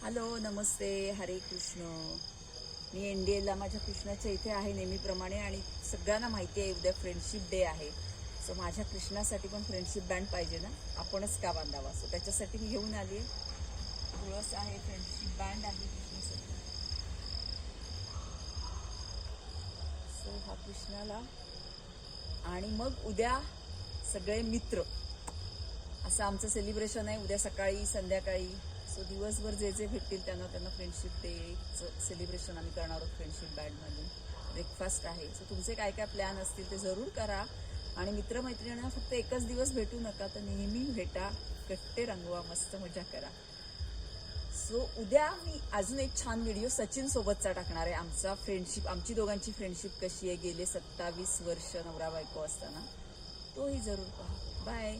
Hello, नमस्ते, हरे कृष्ण. मी एनडीएला माझ्या कृष्णाच्या इथे आहे नेहमीप्रमाणे आणि सगळ्यांना माहिती आहे उद्या फ्रेंडशिप डे आहे. सो माझ्या कृष्णासाठी पण फ्रेंडशिप बँड पाहिजे ना, आपणच का बांधावा. सो त्याच्यासाठी मी घेऊन आली आहे. तुळस आहे, फ्रेंडशिप बँड आहे कृष्णासाठी. सो हा कृष्णाला आणि मग उद्या सगळे मित्र असं आमचं सेलिब्रेशन आहे उद्या सकाळी संध्याकाळी. सो दिवसभर जे जे भेटतील त्यांना फ्रेंडशिप डेचं सेलिब्रेशन आम्ही करणार आहोत फ्रेंडशिप बँडमधून. ब्रेकफास्ट आहे. सो तुमचे काय काय प्लॅन असतील ते जरूर करा आणि मित्रमैत्रिणींना फक्त एकच दिवस भेटू नका, तर नेहमी भेटा, कट्टे रंगवा, मस्त मजा करा. सो उद्या मी अजून एक छान व्हिडिओ सचिन सोबतचा टाकणार आहे. आमची दोघांची फ्रेंडशिप कशी आहे गेले 27 वर्ष नवरा बायको असताना, तोही जरूर पहा. बाय.